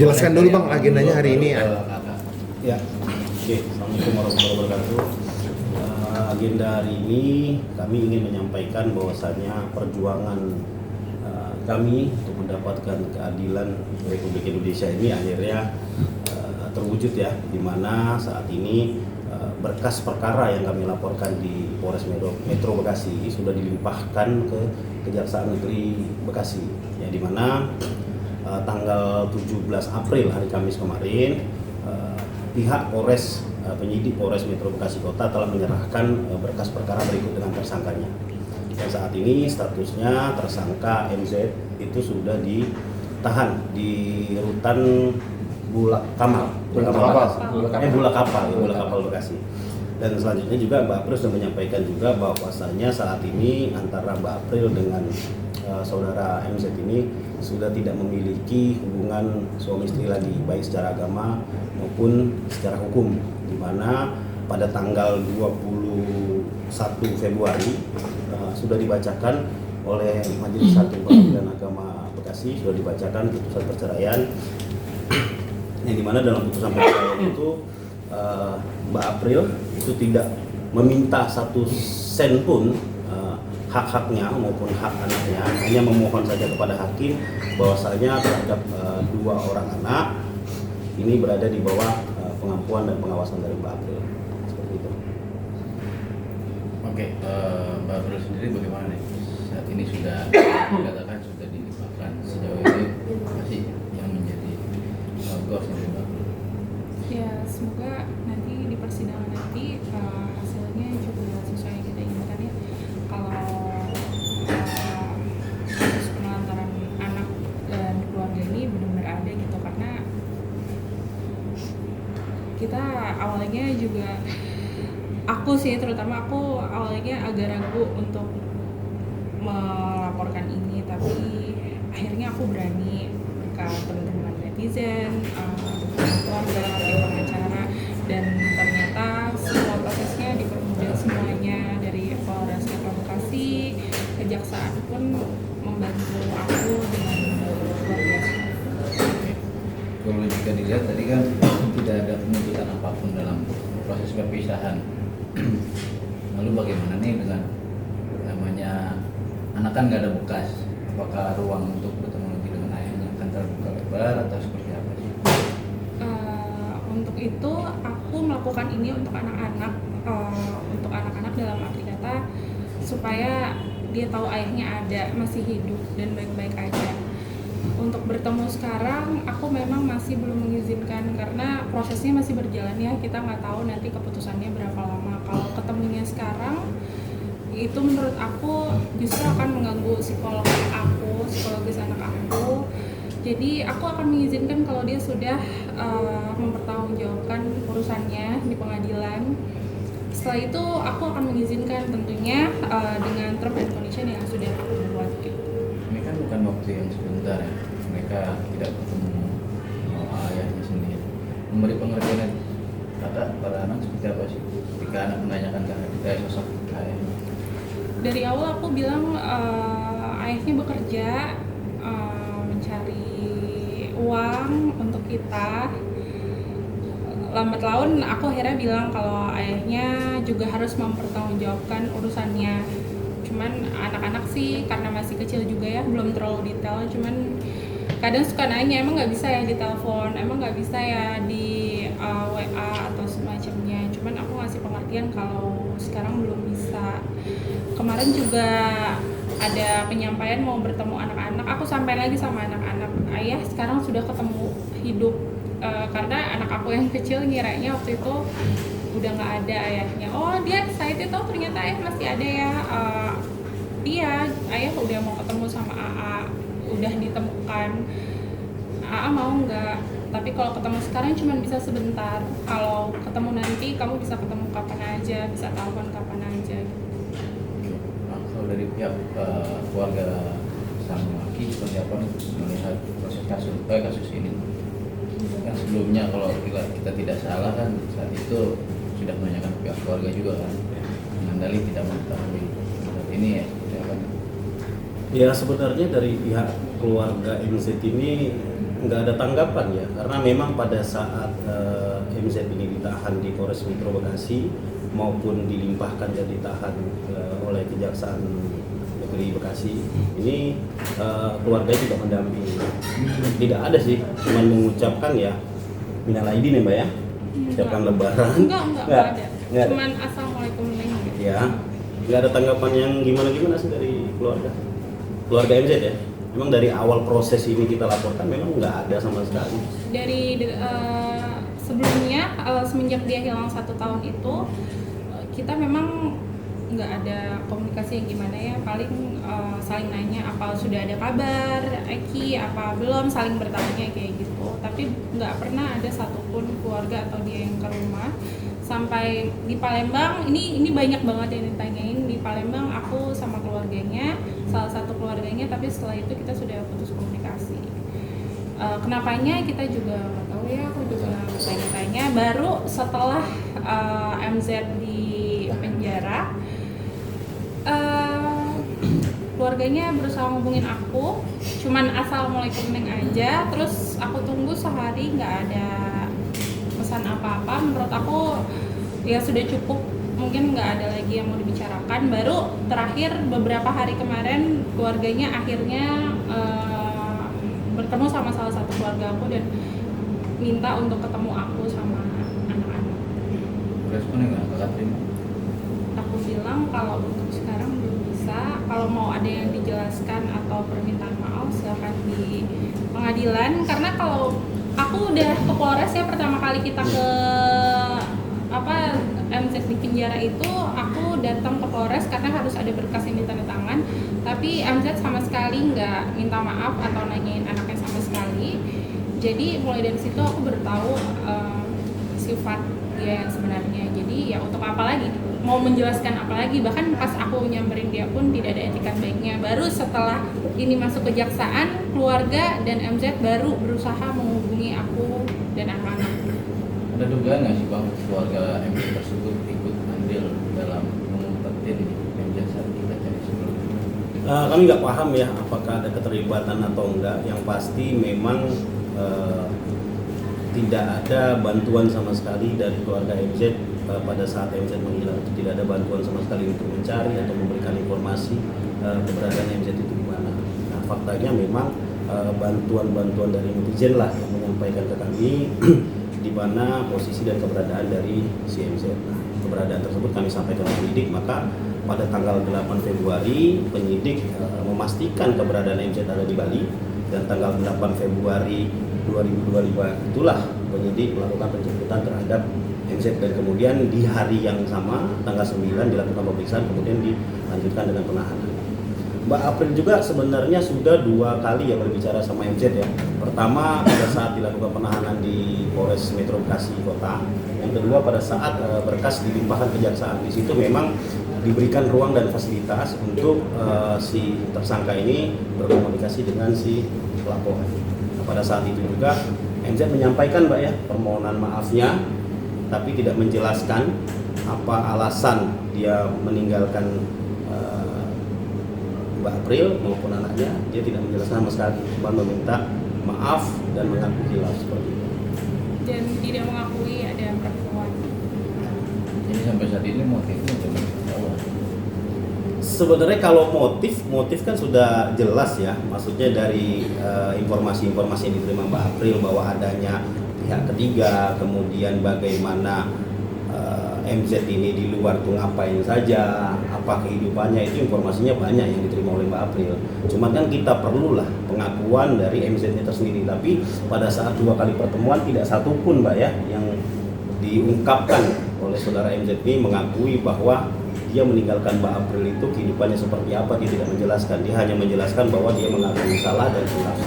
Jelaskan dulu Bang agendanya hari ini ya. Ya, oke. Assalamualaikum warahmatullahi wabarakatuh. Agenda hari ini kami ingin menyampaikan bahwasanya perjuangan kami untuk mendapatkan keadilan Republik Indonesia ini akhirnya terwujud ya, di mana saat ini berkas perkara yang kami laporkan di Polres Metro Bekasi sudah dilimpahkan ke Kejaksaan Negeri Bekasi, ya, di mana tanggal 17 April hari Kamis kemarin pihak penyidik Polres Metro Bekasi Kota telah menyerahkan berkas perkara berikut dengan tersangkanya. Dan saat ini statusnya tersangka MZ itu sudah ditahan di rutan Bulak Kapal Bekasi. Dan selanjutnya juga Mbak April sudah menyampaikan juga bahwasanya saat ini antara Mbak April dengan saudara MZ ini sudah tidak memiliki hubungan suami istri lagi, baik secara agama maupun secara hukum, di mana pada tanggal 21 Februari sudah dibacakan oleh Majelis Hakim Pengadilan Agama Bekasi, sudah dibacakan putusan perceraian, yang dimana dalam putusan perceraian itu Mbak April itu tidak meminta satu sen pun hak-haknya maupun hak anaknya, hanya memohon saja kepada hakim bahwasanya terhadap dua orang anak ini berada di bawah pengampuan dan pengawasan dari Mbak April. Seperti itu. Oke, Mbak April sendiri bagaimana nih? Saat ini sudah dikatakan sudah dilimpahkan, sejauh ini masih yang menjadi goals dari Mbak April? Ya, semoga nanti di persidangan nanti hasilnya juga sesuai yang kita inginkan ya. Kalau kasus penelantaran anak dan keluarga ini benar-benar ada gitu, karena kita awalnya juga, terutama aku awalnya agak ragu untuk melaporkan ini, tapi akhirnya aku berani berkat teman-teman netizen, keluarga, tim pengacara, dan ternyata semua prosesnya dipermudah semuanya, dari Polres Metro Bekasi, kejaksaan pun membantu aku dengan luar biasa. Kalau jika dilihat tadi kan tidak ada penuntutan apapun dalam proses perpisahan. Lalu bagaimana nih dengan namanya anak kan nggak ada bekas, apakah ruang untuk bertemu lagi dengan ayahnya akan terbuka lebar atau seperti apa sih? Untuk itu aku melakukan ini untuk anak-anak, dalam arti kata supaya dia tahu ayahnya ada, masih hidup dan baik-baik aja. Untuk bertemu sekarang aku memang masih belum mengizinkan karena prosesnya masih berjalan ya, kita nggak tahu nanti keputusannya berapa lama. Kalau ketemunya sekarang itu menurut aku justru akan mengganggu psikologis anak aku. Jadi aku akan mengizinkan kalau dia sudah mempertanggungjawabkan urusannya di pengadilan. Setelah itu aku akan mengizinkan tentunya dengan term and condition yang sudah aku buat gitu. Ini kan bukan waktu yang sebentar ya, mereka tidak ketemu ayahnya sendiri. Memberi pengertian kakak pada anak seperti apa sih ketika anak menanyakan terhadap sosok ayahnya? Dari awal aku bilang ayahnya bekerja mencari uang untuk kita. Lambat laun aku akhirnya bilang kalau ayahnya juga harus mempertanggungjawabkan urusannya. Cuman anak-anak sih karena masih kecil juga ya, belum terlalu detail. Cuman kadang suka nanya, emang nggak bisa ya di telepon, emang nggak bisa ya di WA atau semacamnya. Cuman aku ngasih pengertian kalau sekarang belum bisa. Kemarin juga ada penyampaian mau bertemu anak-anak, aku sampaikan lagi sama anak-anak, ayah sekarang sudah ketemu hidup. Karena anak aku yang kecil ngiranya waktu itu udah nggak ada ayahnya. Oh, dia excited, oh ternyata ayah masih ada ya. Iya, ayah udah mau ketemu sama AA, udah ditemukan. AA mau nggak? Tapi kalau ketemu sekarang cuma bisa sebentar. Kalau ketemu nanti kamu bisa ketemu kapan aja, bisa telepon kapan aja. Nah, kalau dari pihak keluarga sang laki seperti apa melihat proses kasus ini? Kan sebelumnya kalau kita tidak salah kan saat itu sudah menanyakan pihak keluarga juga kan, dengan dalih tidak mengetahui. Saat ini ya seperti apa? Ya sebenarnya dari pihak keluarga MZ ini nggak ada tanggapan ya, karena memang pada saat MZ ini ditahan di Polres Metro Bekasi maupun dilimpahkan dan ditahan oleh Kejaksaan Negeri Bekasi, ini keluarga juga mendampingi. Tidak ada sih, cuma mengucapkan ya minal aidin ya Mbak ya, ucapkan lebaran. Enggak ada. Cuman assalamualaikum gitu. Ya, nggak ada tanggapan yang gimana sih dari keluarga MZ ya. Memang dari awal proses ini kita laporkan memang nggak ada sama sekali. Dari sebelumnya semenjak dia hilang 1 tahun itu kita memang nggak ada komunikasi yang gimana ya, paling saling nanya apa sudah ada kabar Eki apa belum, saling bertanya kayak gitu, tapi nggak pernah ada satupun keluarga atau dia yang ke rumah. Sampai di Palembang ini banyak banget yang ditanyain. Di Palembang aku sama keluarganya, salah satu keluarganya, tapi setelah itu kita sudah putus komunikasi. Kenapanya kita juga nggak tahu ya, aku juga tanya-tanya. Baru setelah MZ di penjara, keluarganya berusaha ngubungin aku, cuman assalamualaikum neng aja. Terus aku tunggu sehari nggak ada pesan apa-apa. Menurut aku ya sudah cukup, mungkin nggak ada lagi yang mau dibicarakan. Baru terakhir beberapa hari kemarin keluarganya akhirnya bertemu sama salah satu keluarga aku dan minta untuk ketemu aku sama anak-anak. Responnya nggak Kak Katrin? Aku bilang kalau untuk sekarang belum bisa, kalau mau ada yang dijelaskan atau permintaan maaf silakan di pengadilan. Karena kalau aku udah ke Polres ya, pertama kali kita ke MZ di penjara itu aku datang ke Polres karena harus ada berkas yang ditandatangan, tapi MZ sama sekali nggak minta maaf atau nanyain anaknya sama sekali. Jadi mulai dari situ aku baru tahu sifat dia yang sebenarnya. Jadi ya untuk apa lagi, mau menjelaskan apa lagi, bahkan pas aku nyamperin dia pun tidak ada etikat baiknya. Baru setelah ini masuk kejaksaan, keluarga dan MZ baru berusaha menghubungi aku dan anak-anak. Ada dugaan nggak sih Bang keluarga MZ tersebut ikut andil dalam mengumpetin MZ saat kita cari sebelumnya? Kami nggak paham ya apakah ada keterlibatan atau enggak. Yang pasti memang tidak ada bantuan sama sekali dari keluarga MZ pada saat MZ menghilang. Tidak ada bantuan sama sekali untuk mencari atau memberikan informasi keberadaan MZ itu di mana. Nah, faktanya memang bantuan-bantuan dari netizen lah yang menyampaikan ke kami di mana posisi dan keberadaan dari si MZ. Nah, keberadaan tersebut kami sampaikan ke penyidik, maka pada tanggal 8 Februari penyidik memastikan keberadaan MZ ada di Bali, dan tanggal 8 Februari 2025 itulah penyidik melakukan penjemputan terhadap MZ, dan kemudian di hari yang sama tanggal 9 dilakukan pemeriksaan, kemudian dilanjutkan dengan penahanan. Mbak April juga sebenarnya sudah 2 kali ya berbicara sama MZ ya. Pertama pada saat dilakukan penahanan di Polres Metro Bekasi Kota. Yang kedua pada saat berkas dilimpahkan kejaksaan. Di situ memang diberikan ruang dan fasilitas untuk si tersangka ini berkomunikasi dengan si pelapor. Nah, pada saat itu juga MZ menyampaikan Mbak ya permohonan maafnya, tapi tidak menjelaskan apa alasan dia meninggalkan Mbak April maupun anaknya. Dia tidak menjelaskan sama sekali, cuma meminta maaf dan mengaku hilaf seperti itu. Dan tidak mengakui ada perempuan. Jadi sampai saat ini motifnya belum ketahuan. Sebenarnya kalau motif kan sudah jelas ya, maksudnya dari informasi-informasi yang diterima Mbak April bahwa adanya pihak ketiga, kemudian bagaimana MZ ini di luar tuh ngapain saja, apa kehidupannya, itu informasinya banyak yang diterima oleh Mbak April. Cuma kan kita perlulah pengakuan dari MZ itu sendiri. Tapi pada saat 2 kali pertemuan tidak satupun Mbak ya yang diungkapkan oleh saudara MZ ini mengakui bahwa dia meninggalkan Mbak April itu kehidupannya seperti apa. Dia tidak menjelaskan, dia hanya menjelaskan bahwa dia mengakui salah dan hilaf.